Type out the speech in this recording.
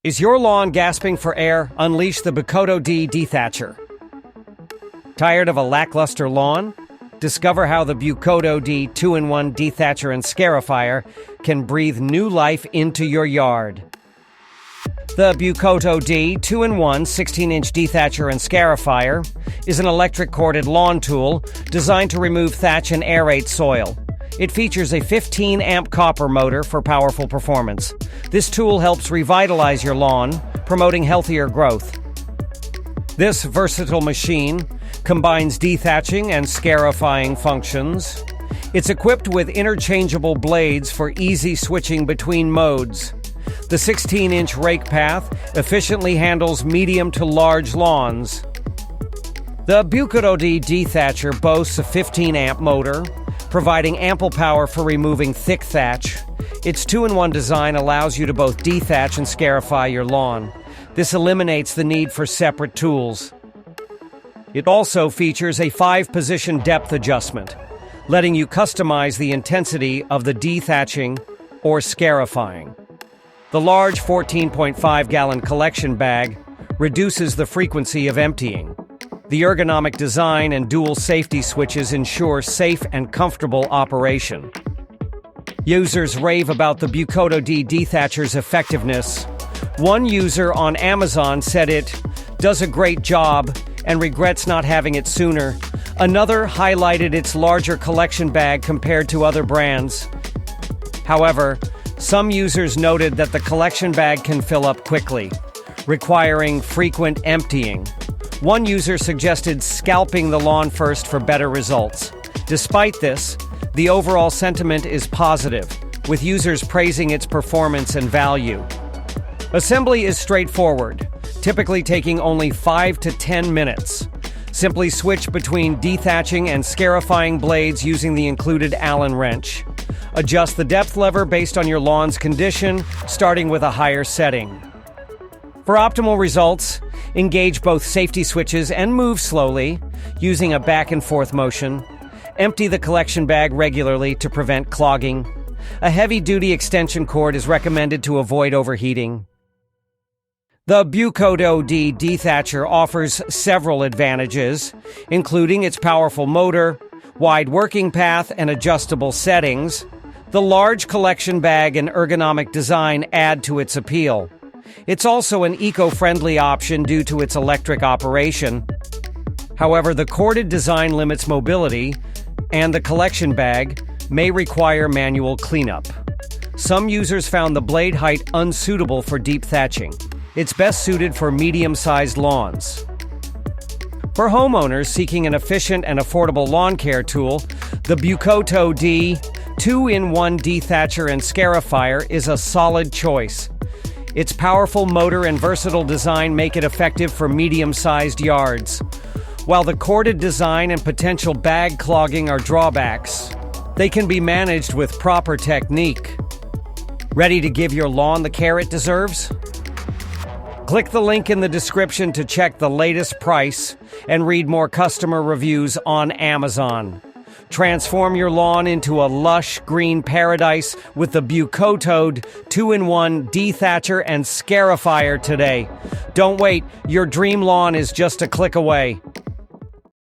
Is your lawn gasping for air? Unleash the BUCOTOD Dethatcher. Tired of a lackluster lawn? Discover how the BUCOTOD 2-in-1 Dethatcher and Scarifier can breathe new life into your yard. The BUCOTOD 2-in-1 16-inch Dethatcher and Scarifier is an electric-corded lawn tool designed to remove thatch and aerate soil. It features a 15-amp copper motor for powerful performance. This tool helps revitalize your lawn, promoting healthier growth. This versatile machine combines dethatching and scarifying functions. It's equipped with interchangeable blades for easy switching between modes. The 16-inch rake path efficiently handles medium to large lawns. The BUCOTOD Dethatcher boasts a 15-amp motor, providing ample power for removing thick thatch. Its 2-in-1 design allows you to both dethatch and scarify your lawn. This eliminates the need for separate tools. It also features a 5-position depth adjustment, letting you customize the intensity of the dethatching or scarifying. The large 14.5-gallon collection bag reduces the frequency of emptying. The ergonomic design and dual safety switches ensure safe and comfortable operation. Users rave about the BUCOTOD Dethatcher's effectiveness. One user on Amazon said it does a great job and regrets not having it sooner. Another highlighted its larger collection bag compared to other brands. However, some users noted that the collection bag can fill up quickly, requiring frequent emptying. One user suggested scalping the lawn first for better results. Despite this, the overall sentiment is positive, with users praising its performance and value. Assembly is straightforward, typically taking only 5 to 10 minutes. Simply switch between dethatching and scarifying blades using the included Allen wrench. Adjust the depth lever based on your lawn's condition, starting with a higher setting. For optimal results, engage both safety switches and move slowly, using a back-and-forth motion. Empty the collection bag regularly to prevent clogging. A heavy-duty extension cord is recommended to avoid overheating. The BUCOTOD Dethatcher offers several advantages, including its powerful motor, wide working path, and adjustable settings. The large collection bag and ergonomic design add to its appeal. It's also an eco-friendly option due to its electric operation. However, the corded design limits mobility, and the collection bag may require manual cleanup. Some users found the blade height unsuitable for deep thatching. It's best suited for medium-sized lawns. For homeowners seeking an efficient and affordable lawn care tool, the BUCOTOD 2-in-1 Dethatcher and Scarifier is a solid choice. Its powerful motor and versatile design make it effective for medium-sized yards. While the corded design and potential bag clogging are drawbacks, they can be managed with proper technique. Ready to give your lawn the care it deserves? Click the link in the description to check the latest price and read more customer reviews on Amazon. Transform your lawn into a lush green paradise with the BUCOTOD 2-in-1 Dethatcher and Scarifier today. Don't wait, your dream lawn is just a click away.